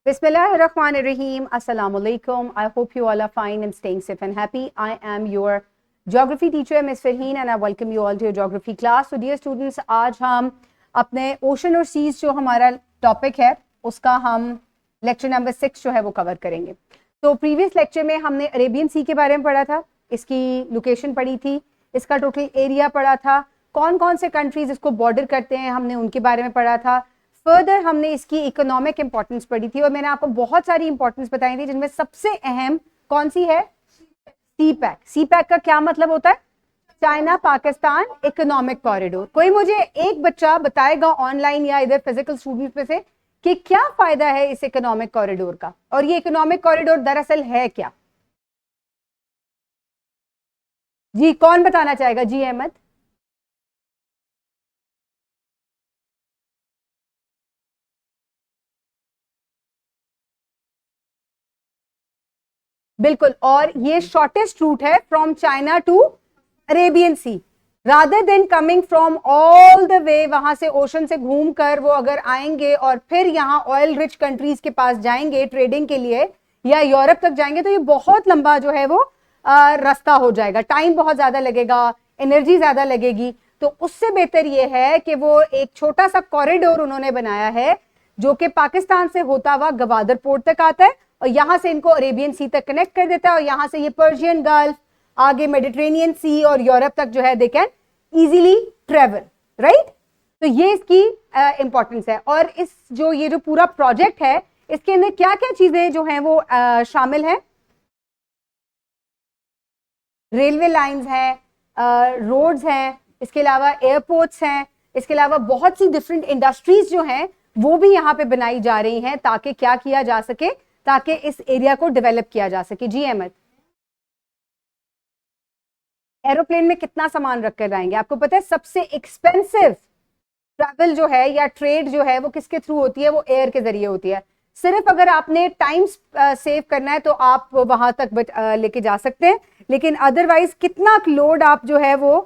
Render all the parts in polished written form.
Bismillahirrahmanirrahim. Assalamu alaikum. I hope you all are fine and staying safe and happy. I am your geography teacher, Ms. Farheen, and I welcome you all to your geography class. So, dear students, आज हम अपने ocean और seas जो हमारा topic है, उसका हम lecture number 6 जो है वो cover करेंगे. तो previous lecture में हमने Arabian Sea के बारे में पढ़ा था, इसकी location पढ़ी थी, इसका total area पढ़ा था, कौन-कौन से countries इसको border करते हैं, हमने उनके बारे में पढ़ा था. फर्दर हमने इसकी इकोनॉमिक इंपॉर्टेंस पढ़ी थी और मैंने आपको बहुत सारी इंपॉर्टेंस बताई थी, जिनमें सबसे अहम कौन सी है? सी पैक. सी पैक का क्या मतलब होता है? China Pakistan economic corridor. कोई मुझे एक बच्चा बताएगा ऑनलाइन या इधर फिजिकल स्टूडेंट में से कि क्या फायदा है इस इकोनॉमिक कॉरिडोर का, और ये इकोनॉमिक कॉरिडोर दरअसल है क्या? जी, कौन बताना चाहेगा? जी अहमद. बिल्कुल, और ये शॉर्टेस्ट रूट है from China to Arabian sea. Rather than coming from all the way वहां से ओशन से घूमकर वो अगर आएंगे और फिर यहाँ ऑयल रिच कंट्रीज के पास जाएंगे ट्रेडिंग के लिए या यूरोप तक जाएंगे, तो ये बहुत लंबा जो है वो रास्ता हो जाएगा, टाइम बहुत ज्यादा लगेगा, एनर्जी ज्यादा लगेगी. तो उससे बेहतर ये है कि वो एक छोटा सा कॉरिडोर उन्होंने बनाया है जो कि पाकिस्तान से होता हुआ गवादर पोर्ट तक आता है और यहां से इनको अरेबियन सी तक कनेक्ट कर देता है और यहां से ये पर्शियन गल्फ, आगे मेडिटेरेनियन सी और यूरोप तक जो है they can easily travel, right. तो ये इसकी इंपॉर्टेंस है. और इस ये जो पूरा प्रोजेक्ट है इसके अंदर क्या क्या चीजें जो हैं वो शामिल है? रेलवे लाइंस हैं, रोड्स हैं, इसके अलावा एयरपोर्ट्स हैं, इसके अलावा बहुत सी डिफरेंट इंडस्ट्रीज जो हैं वो भी यहाँ पे बनाई जा रही हैं ताकि क्या किया जा सके, ताकि इस एरिया को डेवलप किया जा सके. जी अहमद. एरोप्लेन में कितना सामान रख कर आएंगे? आपको पता है सबसे एक्सपेंसिव ट्रैवल जो है या ट्रेड जो है वो किसके थ्रू होती है? वो एयर के जरिए होती है. सिर्फ अगर आपने टाइम सेव करना है तो आप वहां तक लेके जा सकते हैं, लेकिन अदरवाइज कितना लोड आप जो है वो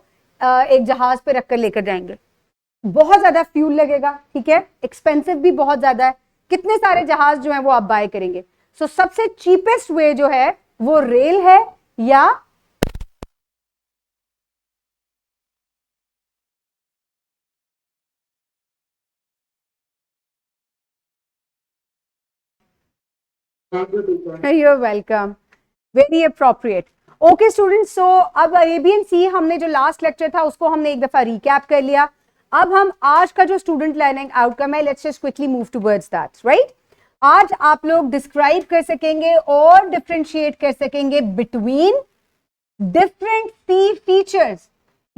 एक जहाज पे रख कर लेकर जाएंगे? बहुत ज्यादा फ्यूल लगेगा, ठीक है, एक्सपेंसिव भी बहुत ज्यादा है. कितने सारे जहाज जो है वो आप बाय करेंगे? सो सबसे चीपेस्ट वे जो है वो रेल है या You're welcome. Very appropriate. Okay students, so अब अरेबियन सी हमने जो लास्ट लेक्चर था उसको हमने एक दफा रिकैप कर लिया. अब हम आज का जो स्टूडेंट लर्निंग आउटकम है, let's just quickly move towards that, right. आज आप लोग डिस्क्राइब कर सकेंगे और डिफरेंशिएट कर सकेंगे बिटवीन डिफरेंट सी फीचर्स,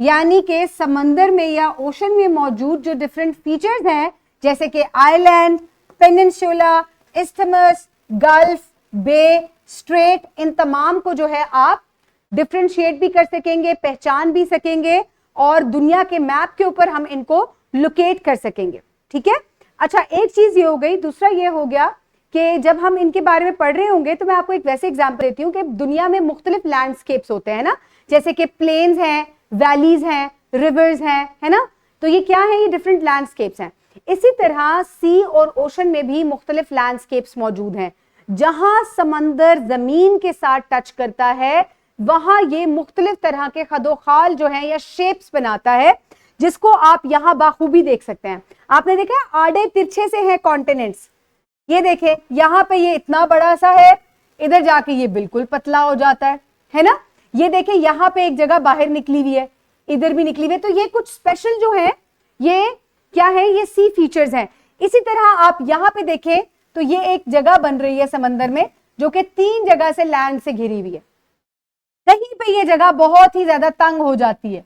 यानी कि समंदर में या ओशन में मौजूद जो डिफरेंट फीचर्स हैं, जैसे कि आइलैंड, पेनिनसुला, इस्थमस, गल्फ, बे, स्ट्रेट, इन तमाम को जो है आप डिफरेंशिएट भी कर सकेंगे, पहचान भी सकेंगे और दुनिया के मैप के ऊपर हम इनको लोकेट कर सकेंगे. ठीक है. अच्छा, एक चीज ये हो गई. दूसरा ये हो गया कि जब हम इनके बारे में पढ़ रहे होंगे तो मैं आपको एक वैसे एग्जांपल देती हूँ कि दुनिया में मुख्तलिफ लैंडस्केप्स होते हैं ना, जैसे कि प्लेन्स हैं, वैलीज हैं, रिवर्स हैं, है ना. तो ये क्या है? ये डिफरेंट लैंडस्केप्स हैं. इसी तरह सी और ओशन में भी मुख्तलिफ लैंडस्केप्स मौजूद हैं. जहां समंदर जमीन के साथ टच करता है वहां ये मुख्तलिफ तरह के खदोखाल जो है या शेप्स बनाता है, जिसको आप यहां बाखूबी देख सकते हैं. आपने देखा है आड़े तिरछे से हैं कॉन्टिनेंट्स. ये देखें, यहां पे ये इतना बड़ा सा है, इधर जाके ये बिल्कुल पतला हो जाता है ना. ये देखें, यहां पे एक जगह बाहर निकली हुई है, इधर भी निकली हुई है. तो ये कुछ स्पेशल जो है, ये क्या है? ये सी फीचर्स हैं. इसी तरह आप यहां पे देखें तो ये एक जगह बन रही है समंदर में जो कि 3 जगह से लैंड से घिरी हुई है. कहीं पे ये जगह बहुत ही ज्यादा तंग हो जाती है.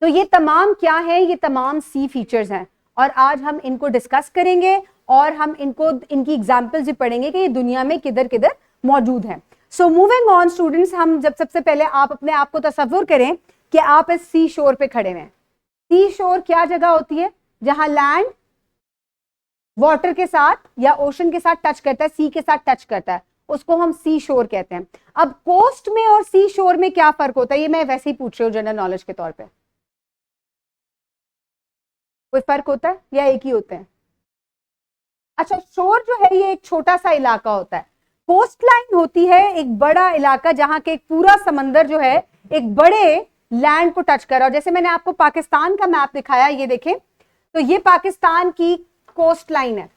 तो ये तमाम क्या है? ये तमाम सी फीचर्स हैं और आज हम इनको डिस्कस करेंगे और हम इनकी एग्जांपल्स भी पढ़ेंगे कि ये दुनिया में किधर किधर मौजूद हैं. सो मूविंग ऑन स्टूडेंट्स, हम जब सबसे पहले आप अपने आप को तसव्वुर करें कि आप इस सी शोर पे खड़े हैं. सी शोर क्या जगह होती है? जहां लैंड वाटर के साथ या ओशन के साथ टच करता है, सी के साथ टच करता है, उसको हम सी शोर कहते हैं. अब कोस्ट में और सी शोर में क्या फर्क होता है? ये मैं वैसे ही पूछ रही हूँ जनरल नॉलेज के तौर पे. कोई फर्क होता है या एक ही होते हैं? अच्छा, शोर जो है ये एक छोटा सा इलाका होता है, कोस्ट लाइन होती है एक बड़ा इलाका जहां के एक पूरा समंदर जो है एक बड़े लैंड को टच कर रहा है। जैसे मैंने आपको पाकिस्तान का मैप दिखाया, ये देखें, तो ये पाकिस्तान की कोस्ट लाइन है,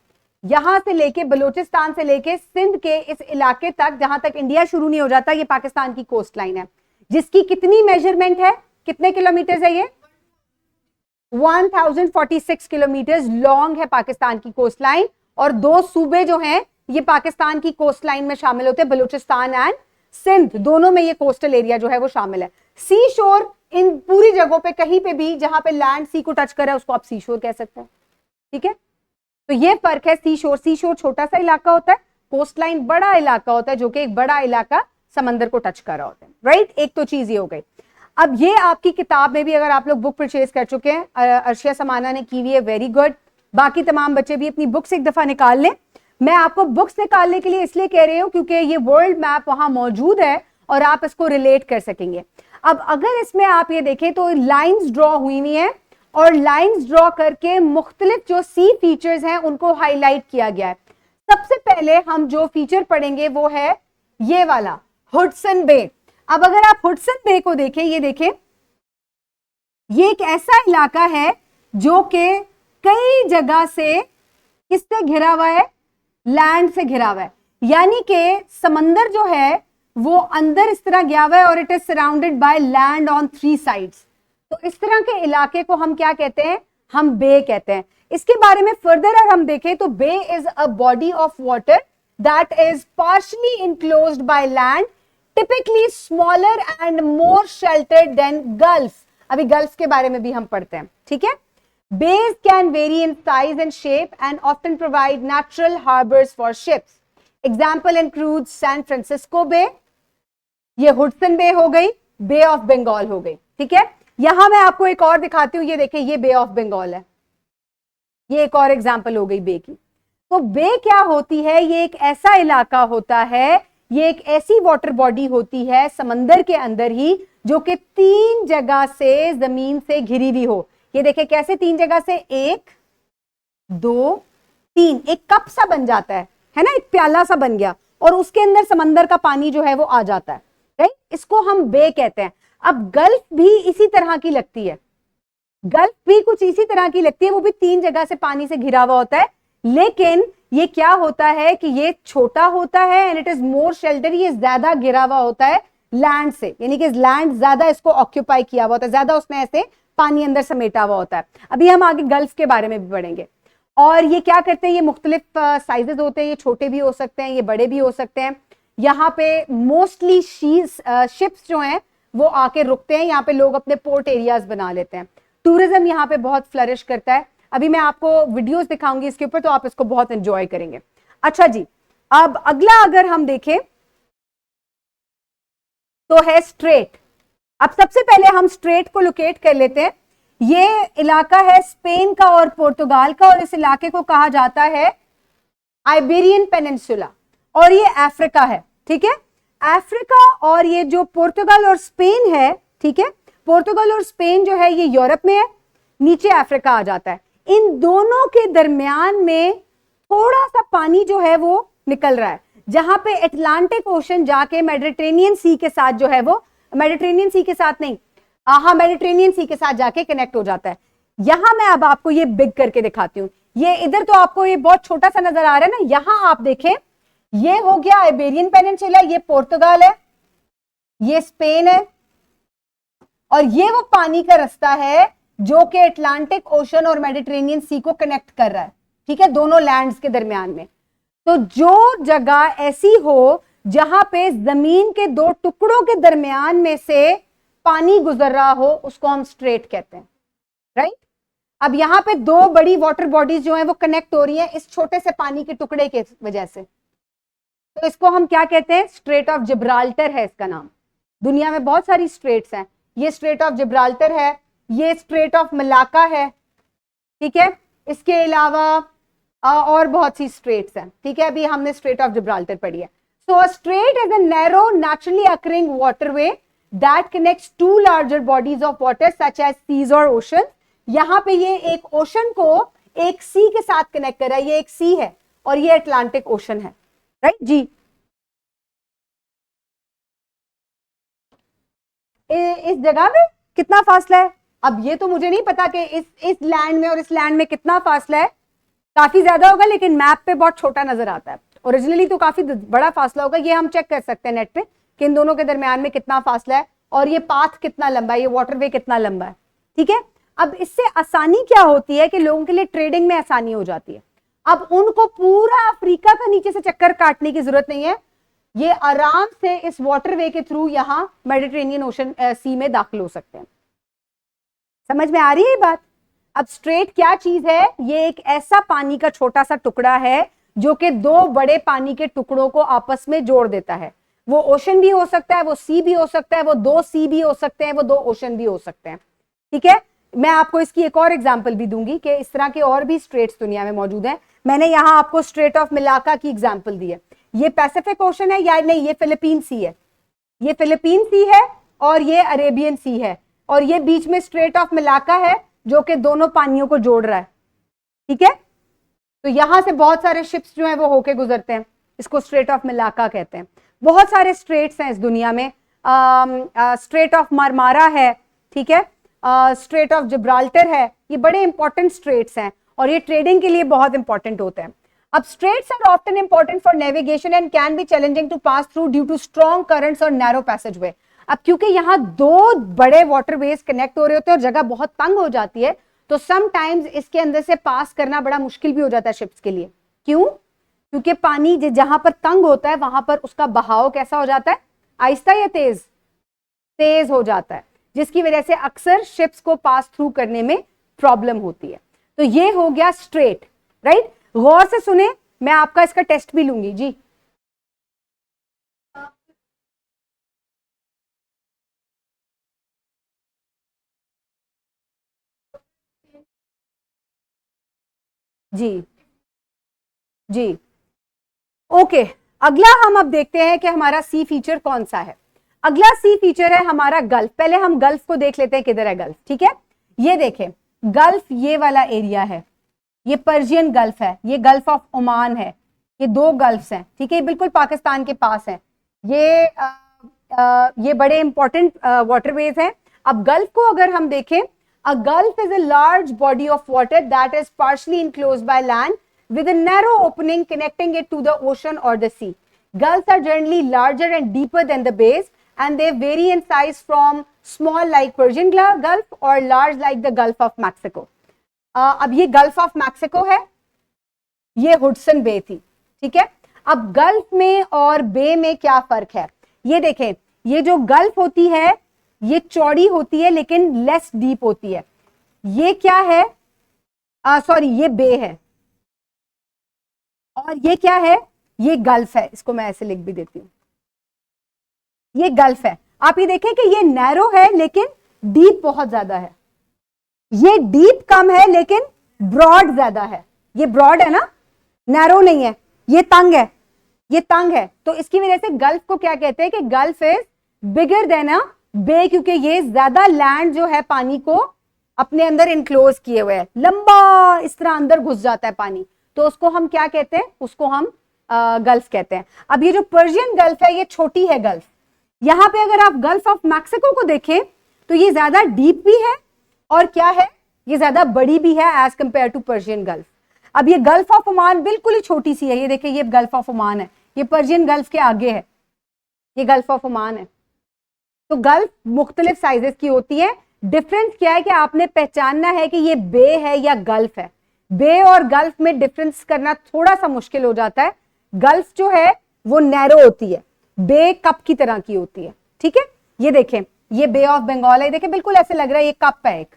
यहां से लेके बलूचिस्तान से लेके सिंध के इस इलाके तक, जहां तक इंडिया शुरू नहीं हो जाता, ये पाकिस्तान की कोस्ट लाइन है, जिसकी कितनी मेजरमेंट है, कितने किलोमीटर है ये, 1046 किलोमीटर लॉन्ग है पाकिस्तान की कोस्ट लाइन। और दो सूबे जो हैं ये पाकिस्तान की कोस्ट लाइन में शामिल होते हैं, बलूचिस्तान एंड सिंध, दोनों में ये कोस्टल एरिया जो है वो शामिल है। सी शोर इन पूरी जगहों पे कहीं पे भी जहां पे लैंड सी को टच करे उसको आप सी शोर कह सकते हैं, ठीक है। तो ये फर्क है सी शोर छोटा सा इलाका होता है, कोस्ट लाइन बड़ा इलाका होता है जो कि एक बड़ा इलाका समंदर को टच कर रहा होता है, राइट। एक तो चीज ये हो गई। अब ये आपकी किताब में भी अगर आप लोग बुक परचेज कर चुके हैं, अर्शिया समाना ने की हुई है, वेरी गुड। बाकी तमाम बच्चे भी अपनी बुक्स एक दफा निकाल लें। मैं आपको बुक्स निकालने के लिए इसलिए कह रही हूं क्योंकि ये वर्ल्ड मैप वहां मौजूद है और आप इसको रिलेट कर सकेंगे। अब अगर इसमें आप ये देखें तो लाइंस ड्रॉ हुई हुई हैं और लाइंस ड्रॉ करके मुख्तलिफ जो सी फीचर्स हैं उनको हाईलाइट किया गया है। सबसे पहले हम जो फीचर पढ़ेंगे वो है ये वाला, हुडसन बे। अब अगर आप हुडसन बे को देखें, ये देखें, ये एक ऐसा इलाका है जो कि कई जगह से किससे घिरा हुआ है, लैंड से घिरा हुआ है, यानी कि समंदर जो है वो अंदर इस तरह गया हुआ है और it is surrounded by land on 3 sides. तो इस तरह के इलाके को हम क्या कहते हैं, हम बे कहते हैं। इसके बारे में फर्दर अगर हम देखें तो bay is a body of water that is partially enclosed by land, typically smaller and more sheltered than gulf. अभी गल्फ के बारे में भी हम पढ़ते हैं, ठीक है। Bays can vary in size and shape and often provide natural harbors for ships. Example includes San Francisco Bay, ये हुडसन बे हो गई, बे ऑफ बंगाल हो गई, ठीक है। यहां मैं आपको एक और दिखाती हूं, ये देखिए, ये बे ऑफ बंगाल है, ये एक और एग्जांपल हो गई बे की। तो बे क्या होती है, ये एक ऐसा इलाका होता है, ये एक ऐसी वाटर बॉडी होती है समंदर के अंदर ही जो कि 3 जगह से जमीन से घिरी हुई हो। ये देखिए कैसे 3 जगह से, 1 2 3, एक कप सा बन जाता है ना, एक प्याला सा बन गया और उसके अंदर समंदर का पानी जो है वो आ जाता है, राइट। इसको हम बे कहते हैं। अब गल्फ भी इसी तरह की लगती है, गल्फ भी कुछ इसी तरह की लगती है, वो भी 3 जगह से पानी से घिरा हुआ होता है, लेकिन ये क्या होता है कि ये छोटा होता है and it is more shelter, ये ज्यादा घिरा हुआ होता है लैंड से, यानी कि लैंड ज्यादा इसको ऑक्यूपाई किया हुआ होता है, ज्यादा उसमें ऐसे पानी अंदर समेटा हुआ होता है। अभी हम आगे गल्फ के बारे में भी पढ़ेंगे। और ये क्या करते हैं, ये मुख्तलिफ साइजेस होते हैं, ये छोटे भी हो सकते हैं, ये बड़े भी हो सकते हैं। यहाँ पे मोस्टली शिप्स जो हैं वो आके रुकते हैं, यहाँ पे लोग अपने पोर्ट एरियाज बना लेते हैं। टूरिज्म यहाँ पे बहुत फ्लरिश करता है। अभी मैं आपको वीडियोस दिखाऊंगी इसके ऊपर, तो आप इसको बहुत एंजॉय करेंगे। अच्छा जी, अब अगला अगर हम देखें तो है स्ट्रेट। अब सबसे पहले हम स्ट्रेट को लोकेट कर लेते हैं। ये इलाका है स्पेन का और पुर्तगाल का, और इस इलाके को कहा जाता है आइबेरियन पेनिनसुला, और ये अफ्रीका है, ठीक है। अफ्रीका और ये जो पुर्तगाल और स्पेन है, ठीक है, पुर्तगाल और स्पेन जो है ये यूरोप में है, नीचे अफ्रीका आ जाता है। इन दोनों के दरमियान में थोड़ा सा पानी जो है वो निकल रहा है, जहां पे अटलांटिक ओशन जाके मेडिटेरेनियन सी के साथ जो है वो, मेडिटेरेनियन सी के साथ नहीं, हाँ, मेडिटेरेनियन सी के साथ जाके कनेक्ट हो जाता है। यहां मैं अब आपको ये बिग करके दिखाती हूँ। ये इधर तो आपको ये बहुत छोटा सा नजर आ रहा है ना, यहां आप देखें, ये हो गया आइबेरियन पेनिनसुला, ये पुर्तगाल है, ये स्पेन है, और ये वो पानी का रास्ता है जो कि अटलांटिक ओशन और मेडिटेरेनियन सी को कनेक्ट कर रहा है, ठीक है, दोनों लैंड्स के दरमियान में। तो जो जगह ऐसी हो जहां पे जमीन के 2 टुकड़ों के दरमियान में से पानी गुजर रहा हो, उसको हम स्ट्रेट कहते हैं, राइट। अब यहां पे 2 बड़ी वाटर बॉडीज जो हैं वो कनेक्ट हो रही हैं इस छोटे से पानी के टुकड़े के वजह से, तो इसको हम क्या कहते हैं, स्ट्रेट ऑफ जिब्राल्टर है इसका नाम। दुनिया में बहुत सारी स्ट्रेट्स हैं, ये स्ट्रेट ऑफ जिब्राल्टर है, ये स्ट्रेट ऑफ मलाका है, ठीक है। इसके अलावा और बहुत सी स्ट्रेट्स हैं, ठीक है। अभी हमने स्ट्रेट ऑफ जिब्राल्टर पढ़ी है। So a strait is a narrow naturally occurring waterway that connects 2 larger bodies of water such as seas और ओशन। यहाँ पे ये एक ओशन को एक सी के साथ कनेक्ट कर रहा है, ये एक सी है और ये अटलांटिक ओशन है, राइट जी। इस जगह में कितना फासला है, अब ये तो मुझे नहीं पता कि इस लैंड में और इस लैंड में कितना फासला है, काफी ज्यादा होगा लेकिन मैप पे बहुत छोटा नजर आता है, ओरिजिनली तो काफी बड़ा फासला होगा। ये हम चेक कर सकते हैं नेट पे कि इन दोनों के दरमियान में कितना फासला है और ये पाथ कितना लंबा है, ये वाटरवे कितना लंबा है, ठीक है। अब इससे आसानी क्या होती है कि लोगों के लिए ट्रेडिंग में आसानी हो जाती है। अब उनको पूरा अफ्रीका का नीचे से चक्कर काटने की जरूरत नहीं है, ये आराम से इस वाटरवे के थ्रू यहां मेडिटेरेनियन ओशन सी में दाखिल हो सकते हैं। समझ में आ रही है ये बात। अब स्ट्रेट क्या चीज है, ये एक ऐसा पानी का छोटा सा टुकड़ा है जो कि दो बड़े पानी के टुकड़ों को आपस में जोड़ देता है। वो ओशन भी हो सकता है, वो सी भी हो सकता है, वो दो सी भी हो सकते हैं, वो दो ओशन भी हो सकते हैं, ठीक है। मैं आपको इसकी एक और एग्जांपल भी दूंगी कि इस तरह के और भी स्ट्रेट्स दुनिया में मौजूद हैं। मैंने यहां आपको स्ट्रेट ऑफ मिलाका की एग्जांपल दी है। ये पैसिफिक ओशन है या नहीं, ये फिलिपीन सी है, ये फिलिपीन सी है और ये अरेबियन सी है, और ये बीच में स्ट्रेट ऑफ मिलाका है जो कि दोनों पानियों को जोड़ रहा है, ठीक है। तो यहां से बहुत सारे शिप्स जो हैं वो होके गुजरते हैं, इसको स्ट्रेट ऑफ मिलाका कहते हैं। बहुत सारे स्ट्रेट्स हैं इस दुनिया में, स्ट्रेट ऑफ मारमारा है, ठीक है, स्ट्रेट ऑफ जिब्राल्टर है, ये बड़े इंपॉर्टेंट स्ट्रेट्स हैं और ये ट्रेडिंग के लिए बहुत इंपॉर्टेंट होते हैं। अब straits are often important for navigation and can be challenging to pass through due to strong currents और नैरो पैसेजवे। अब क्योंकि यहाँ दो बड़े वाटरवेज कनेक्ट हो रहे होते हैं और जगह बहुत तंग हो जाती है, तो समटाइम्स इसके अंदर से पास करना बड़ा मुश्किल भी हो जाता है शिप्स के लिए। क्यों? क्योंकि पानी जहां पर तंग होता है वहां पर उसका बहाव कैसा हो जाता है, आहिस्ता या तेज, तेज हो जाता है, जिसकी वजह से अक्सर शिप्स को पास थ्रू करने में प्रॉब्लम होती है। तो ये हो गया स्ट्रेट, राइट। गौर से सुने, मैं आपका इसका टेस्ट भी लूंगी जी। जी जी ओके, अगला हम अब देखते हैं कि हमारा सी फीचर कौन सा है। अगला सी फीचर है हमारा गल्फ। पहले हम गल्फ को देख लेते हैं, किधर है गल्फ, ठीक है। ये देखें गल्फ, ये वाला एरिया है, ये पर्शियन गल्फ है, ये गल्फ ऑफ ओमान है, ये दो गल्फ्स हैं, ठीक है, बिल्कुल पाकिस्तान के पास है। ये बड़े इंपॉर्टेंट वाटरवेज हैं। अब गल्फ को अगर हम देखें, a gulf is a large body of water that is partially enclosed by land with a narrow opening connecting it to the ocean or the sea. Gulfs are generally larger and deeper than the bays, and they vary in size from small like Persian Gulf or large like the Gulf of Mexico. अब ये Gulf of Mexico है, ये Hudson बे थी, ठीक है। अब gulf में और बे में क्या फर्क है, ये देखें, ये जो गल्फ होती है ये चौड़ी होती है लेकिन लेस डीप होती है। ये क्या है, सॉरी ये बे है, और ये क्या है, ये गल्फ है। इसको मैं ऐसे लिख भी देती हूँ, ये गल्फ है। आप ये देखें कि ये नैरो है लेकिन डीप बहुत ज्यादा है, ये डीप कम है लेकिन ब्रॉड ज्यादा है। ये ब्रॉड है ना, नैरो नहीं है, ये तंग है, ये तंग है। तो इसकी वजह से गल्फ को क्या कहते हैं कि गल्फ इज बिगर देन अ बे, क्योंकि ये ज्यादा लैंड जो है पानी को अपने अंदर इनक्लोज किए हुए है, लंबा इस तरह अंदर घुस जाता है पानी, तो उसको हम क्या कहते हैं, उसको हम गल्फ कहते हैं। अब ये जो पर्शियन गल्फ है ये छोटी है गल्फ। यहां पे अगर आप गल्फ ऑफ मैक्सिको को देखें तो ये ज्यादा डीप भी है और क्या है, ये ज्यादा बड़ी भी है as compare to Persian gulf. अब ये गल्फ ऑफ ओमान बिल्कुल ही छोटी सी है, ये देखिए ये गल्फ ऑफ ओमान है, ये पर्शियन गल्फ के आगे है, ये गल्फ ऑफ ओमान है। तो गल्फ मुख्तलिफ साइजेस की होती है। डिफरेंस क्या है कि आपने पहचानना है कि ये बे है या गल्फ है। बे और गल्फ में डिफरेंस करना थोड़ा सा मुश्किल हो जाता है। गल्फ जो है वो नैरो होती है, बे कप की तरह की होती है, ठीक है। ये देखें, ये बे ऑफ बंगाल है, देखें बिल्कुल ऐसे लग रहा है ये कप है, एक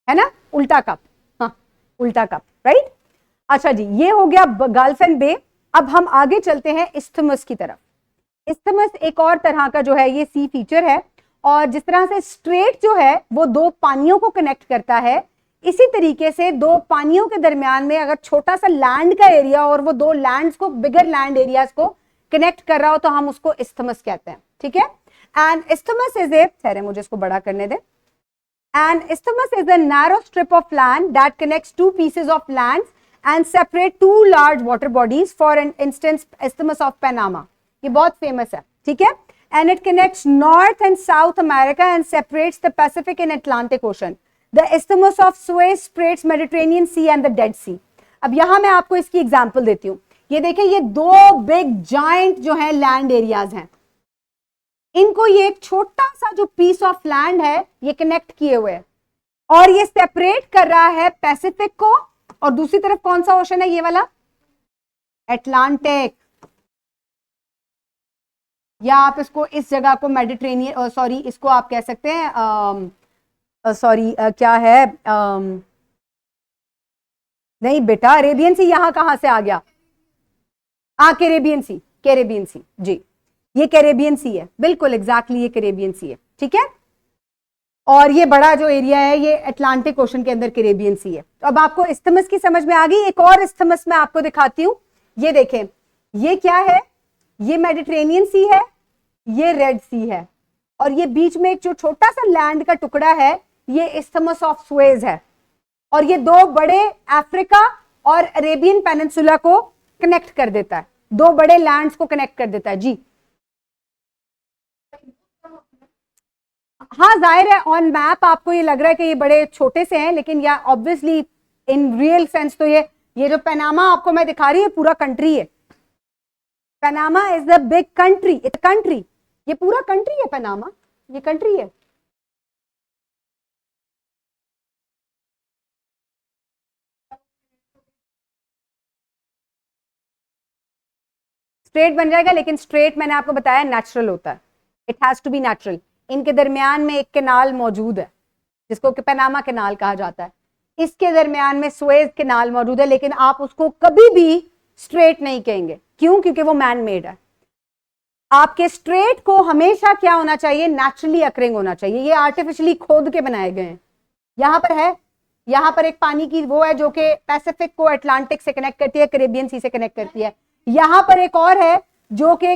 है ना, उल्टा कप, हाँ उल्टा कप, राइट। अच्छा जी, ये हो गया गल्फ एंड बे। अब हम आगे चलते हैं इस्थमस की तरफ। इस्थमस एक और तरह का जो है ये सी फीचर है, और जिस तरह से स्ट्रेट जो है वो दो पानियों को कनेक्ट करता है, इसी तरीके से दो पानियों के दरमियान में अगर छोटा सा लैंड का एरिया और वो दो लैंड्स को, बिगर लैंड एरियाज को कनेक्ट कर रहा हो तो हम उसको इस्थमस कहते हैं, ठीक है। एंड इस्थमस इज ए, ठहरे मुझे इसको बड़ा करने दे। And isthmus is a narrow strip of land that connects two pieces of land and separate two large water bodies, for instance Isthmus of Panama. ये बहुत famous है, ठीक है? And it connects North and South America and separates the Pacific and Atlantic Ocean. The Isthmus of Suez separates Mediterranean Sea and the Dead Sea. अब यहां मैं आपको इसकी एग्जाम्पल देती हूँ. ये देखें, ये दो बिग जाइंट जो है लैंड एरियाज हैं, इनको ये एक छोटा सा जो पीस ऑफ लैंड है ये कनेक्ट किए हुए हैं, और ये सेपरेट कर रहा है पैसिफिक को, और दूसरी तरफ कौन सा ओशन है? ये वाला अटलांटिक, या आप इसको इस जगह को मेडिटेरेनियन, सॉरी इसको आप कह सकते हैं क्या है, नहीं बेटा, अरेबियन सी यहां कहां से आ गया? कैरेबियन सी, कैरेबियन सी जी, ये कैरेबियन सी है, बिल्कुल एग्जैक्टली ये कैरेबियन सी है, ठीक है? और ये बड़ा जो एरिया है ये अटलांटिक ओशन के अंदर कैरेबियन सी है. तो अब आपको इस्थमस की समझ में आ गई. एक और इस्थमस मैं आपको दिखाती हूं. ये देखें, ये क्या है? ये मेडिटेरेनियन सी है, ये रेड सी है, और ये बीच में एक जो छोटा सा लैंड का टुकड़ा है ये इस्थमस ऑफ सुएज है, और ये दो बड़े अफ्रीका और अरेबियन पेनिनसुला को कनेक्ट कर देता है, दो बड़े लैंड्स को कनेक्ट कर देता है जी. हाँ जाहिर है ऑन मैप आपको ये लग रहा है कि ये बड़े छोटे से हैं, लेकिन या ऑब्वियसली इन रियल सेंस तो ये जो पनामा आपको मैं दिखा रही हूँ पूरा कंट्री है. Panama is the big country, it's country, ये पूरा कंट्री है पनामा, ये कंट्री है. स्ट्रेट बन जाएगा, लेकिन स्ट्रेट मैंने आपको बताया नेचुरल होता है, it has to be natural. इनके दरमियान में एक कैनाल मौजूद है जिसको कि पनामा कैनाल कहा जाता है. इसके दरमियान में सुएज कैनाल मौजूद है, लेकिन आप उसको कभी भी स्ट्रेट नहीं कहेंगे. क्यों? क्योंकि वो मैन मेड है. आपके स्ट्रेट को हमेशा क्या होना चाहिए? नेचुरली अकरिंग होना चाहिए. ये आर्टिफिशियली खोद के बनाए गए हैं. यहां पर है, यहां पर एक पानी की वो है जो कि पैसिफिक को अटलांटिक से कनेक्ट करती है, कैरेबियन सी से कनेक्ट करती है. यहां पर एक और है जो कि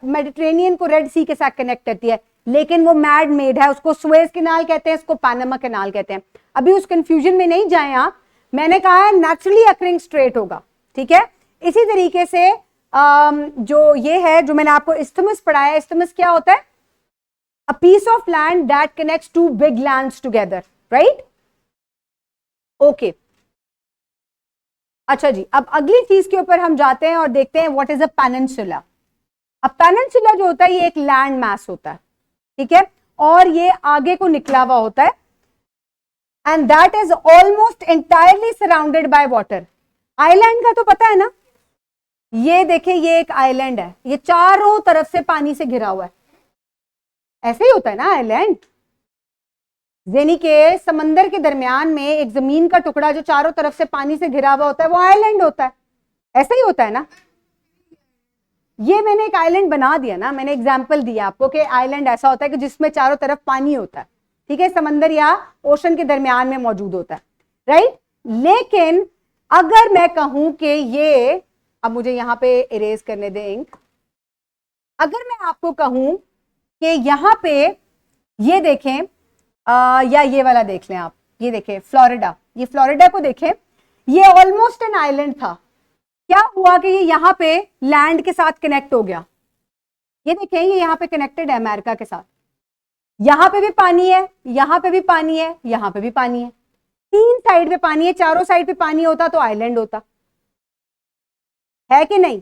मेडिटेरेनियन को रेड सी के साथ कनेक्ट करती है, लेकिन वो मैड मेड है. उसको सुएज कैनाल कहते हैं, इसको पनामा कैनाल कहते हैं. अभी उस कंफ्यूजन में नहीं जाए आप. मैंने कहा है नेचुरली अकरिंग स्ट्रेट होगा, ठीक है? इसी तरीके से जो ये है जो मैंने आपको इस्थमस पढ़ाया, इस्थमस क्या होता है? A piece of land that connects two big lands together, right? Okay, अच्छा जी, अब अगली चीज के ऊपर हम जाते हैं और देखते हैं व्हाट इज अ पेनिनसुला. अब पेनिनसुला जो होता है ये एक लैंड मैस होता है, ठीक है? और ये आगे को निकला हुआ होता है, and that is almost entirely surrounded by water. Island का तो पता है ना, ये देखिए ये एक आइलैंड है, ये चारों तरफ से पानी से घिरा हुआ है. ऐसे ही होता है ना आइलैंड, यानी के समंदर के दरमियान में एक जमीन का टुकड़ा जो चारों तरफ से पानी से घिरा हुआ होता है वो आइलैंड होता है. ऐसे ही होता है ना. ये मैंने एक आइलैंड बना दिया ना, मैंने एग्जांपल दिया आपको कि आइलैंड ऐसा होता है कि जिसमें चारों तरफ पानी होता है, ठीक है? समंदर या ओशन के दरमियान में मौजूद होता है, राइट? लेकिन अगर मैं कहूं कि ये, अब मुझे यहां पे इरेज करने दें इंक, अगर मैं आपको कहूं कि यहां पे ये देखें, या ये वाला देख लें आप, ये देखें फ्लोरिडा, ये फ्लोरिडा को देखें, ये ऑलमोस्ट एन आइलैंड था. क्या हुआ कि ये यहां पे लैंड के साथ कनेक्ट हो गया. ये देखें ये यहां पे कनेक्टेड है अमेरिका के साथ. यहां पे भी पानी है, यहां पे भी पानी है, यहां पे भी पानी है, तीन साइड पे पानी है. चारों साइड पे पानी होता तो आइलैंड होता है कि नहीं?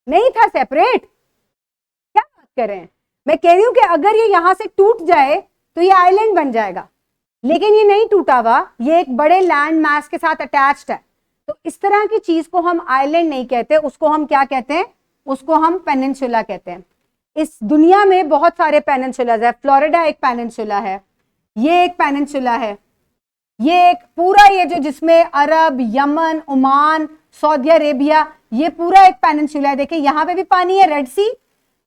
नहीं था सेपरेट. क्या बात कर रहे हैं? मैं कह रही हूं कि अगर ये यहां से टूट जाए तो ये आइलैंड बन जाएगा, लेकिन ये नहीं टूटा हुआ, ये एक बड़े लैंड मैस के साथ अटैच्ड है. तो इस तरह की चीज को हम आइलैंड नहीं कहते, उसको हम क्या कहते हैं? उसको हम पेनिनसुला कहते हैं. इस दुनिया में बहुत सारे पेनिनसुलाज है. फ्लोरिडा एक पेनिनसुला है, ये एक पेनिनसुला है, ये एक पूरा ये जो जिसमें अरब, यमन, ओमान, सऊदी अरेबिया, ये पूरा एक पेनिनसुला है. देखिए यहां पे भी पानी है, रेड सी,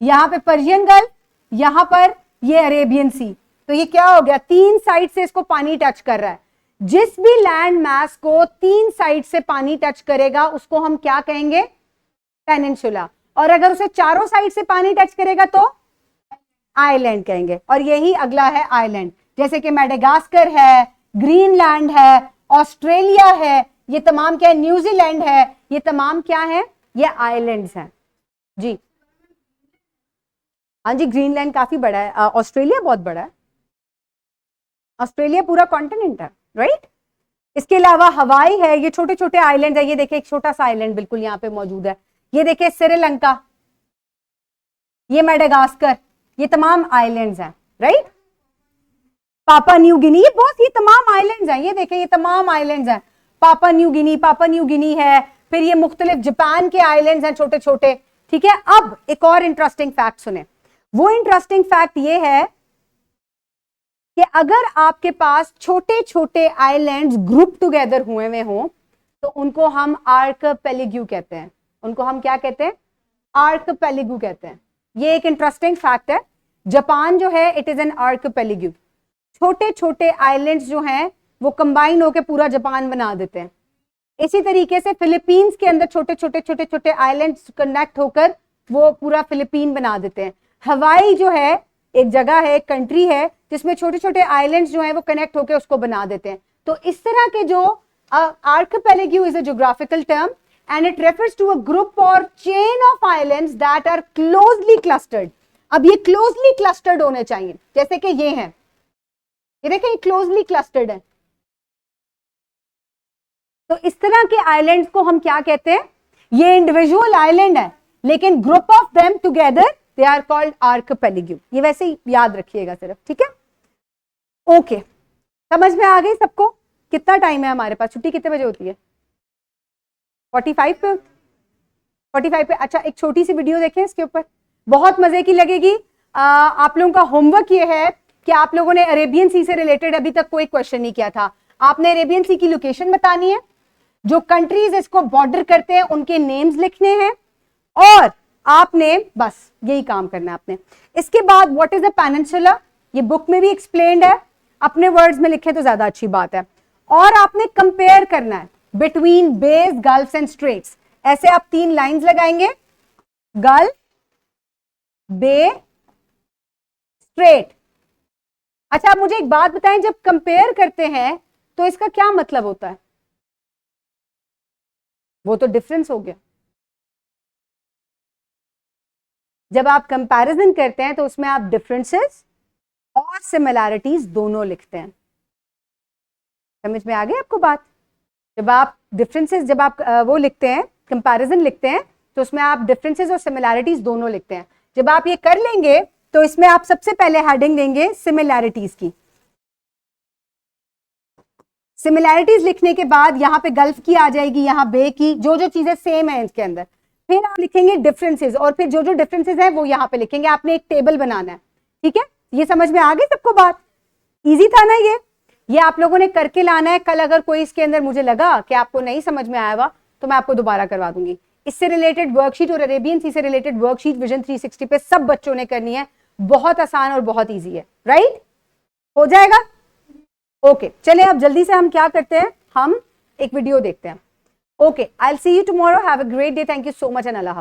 यहां पे पर्शियन गल्फ, यहां पर ये अरेबियन सी. तो ये क्या हो गया? तीन साइड से इसको पानी टच कर रहा है. जिस भी लैंड मैस को तीन साइड से पानी टच करेगा उसको हम क्या कहेंगे? पेनिनसुला. और अगर उसे चारों साइड से पानी टच करेगा तो आइलैंड कहेंगे. और यही अगला है आइलैंड, जैसे कि मेडागास्कर है, ग्रीनलैंड है, ऑस्ट्रेलिया है, ये तमाम क्या है, न्यूजीलैंड है, ये तमाम क्या है, ये आइलैंड्स हैं जी। हाँ जी, ग्रीनलैंड काफी बड़ा है, ऑस्ट्रेलिया बहुत बड़ा है, ऑस्ट्रेलिया पूरा कॉन्टिनेंट है, राइट। इसके अलावा हवाई है, ये छोटे छोटे आइलैंड है, ये देखिए एक छोटा सा आइलैंड बिल्कुल यहाँ पे मौजूद है, ये देखिए श्रीलंका, ये मेडागास्कर, ये तमाम आइलैंड्स हैं, राइट। पापा न्यू गिनी, ये बहुत, ये तमाम आइलैंड्स हैं, ये देखें ये तमाम आइलैंड्स हैं, पापा न्यू गिनी है, फिर ये मुख्तलिफ जापान के आइलैंड्स हैं छोटे छोटे, ठीक है। अब एक और इंटरेस्टिंग फैक्ट सुने, वो इंटरेस्टिंग फैक्ट ये है कि अगर आपके पास छोटे छोटे आइलैंड्स ग्रुप टुगेदर हुए हुए हों तो उनको हम आर्कपेलिग्यू कहते हैं, उनको हम क्या कहते हैं, आर्कपेलिग्यू कहते हैं। ये एक इंटरेस्टिंग फैक्ट है, जापान जो है इट इज एन आर्कपेलिग्यू, छोटे छोटे आइलैंड्स जो हैं वो कंबाइन होकर पूरा जापान बना देते हैं। इसी तरीके से फिलीपींस के अंदर छोटे छोटे छोटे छोटे आइलैंड्स कनेक्ट होकर वो पूरा फिलीपीन बना देते हैं। हवाई जो है एक जगह है, एक कंट्री है जिसमें छोटे छोटे आइलैंड्स जो हैं वो कनेक्ट होकर उसको बना देते हैं। तो इस तरह के जो archipelago is a geographical term and it refers to a group or chain of islands that are closely clustered। अब ये closely clustered होने चाहिए, जैसे कि ये हैं, ये देखें ये closely clustered है। तो इस तरह के आइलैंड्स को हम क्या कहते हैं, ये इंडिविजुअल आइलैंड है लेकिन group of them together they are called archipelago. ये वैसे ही याद रखिएगा सिर्फ, ठीक है। ओके, समझ में आ गई सबको। कितना टाइम है हमारे पास, छुट्टी कितने बजे होती है, 45 पे, 45 पे। अच्छा, एक छोटी सी वीडियो देखें इसके ऊपर, बहुत मजे की लगेगी। आप लोगों का होमवर्क ये है कि आप लोगों ने अरेबियन सी से रिलेटेड अभी तक कोई क्वेश्चन नहीं किया था। आपने अरेबियन सी की लोकेशन बतानी है, जो कंट्रीज इसको बॉर्डर करते हैं उनके नेम्स लिखने हैं, और आपने बस यही काम करना है आपने। इसके बाद व्हाट इज अ पेनिनसुला, ये बुक में भी एक्सप्लेन्ड है, अपने वर्ड्स में लिखे तो ज्यादा अच्छी बात है। और आपने कंपेयर करना है between bays, gulfs and straits. ऐसे आप 3 लाइंस लगाएंगे, गल्फ, बे, स्ट्रेट। अच्छा, आप मुझे एक बात बताएं, जब कंपेयर करते हैं तो इसका क्या मतलब होता है, वो तो डिफरेंस हो गया। जब आप कंपैरिजन करते हैं तो उसमें आप डिफरेंसेस और सिमिलैरिटीज दोनों लिखते हैं। समझ में आ गई आपको बात। जब आप डिफरेंसेस, जब आप वो लिखते हैं, कंपैरिजन लिखते हैं, तो उसमें आप डिफरेंसेस और सिमिलैरिटीज दोनों लिखते हैं। जब आप ये कर लेंगे तो इसमें आप सबसे पहले हेडिंग देंगे सिमिलैरिटीज की। सिमिलैरिटीज लिखने के बाद यहां पे गल्फ की आ जाएगी, यहां बे की, जो जो चीजें सेम है इसके अंदर। फिर आप लिखेंगे डिफरेंसेस, और फिर जो जो डिफरेंसेस है वो यहां पे लिखेंगे। आपने एक टेबल बनाना है, ठीक है। ये समझ में आ गई सबको बात, इजी था ना ये आप लोगों ने करके लाना है। कल अगर कोई इसके अंदर मुझे लगा कि आपको नहीं समझ में आया हुआ तो मैं आपको दोबारा करवा दूंगी। इससे रिलेटेड वर्कशीट और अरेबियन सी से रिलेटेड वर्कशीट विजन 360 पे सब बच्चों ने करनी है, बहुत आसान और बहुत ईजी है, राइट। हो जाएगा, ओके। चले अब जल्दी से हम क्या करते हैं, हम एक वीडियो देखते हैं। Okay, I will see you tomorrow, have a great day, thank you so much and Allah.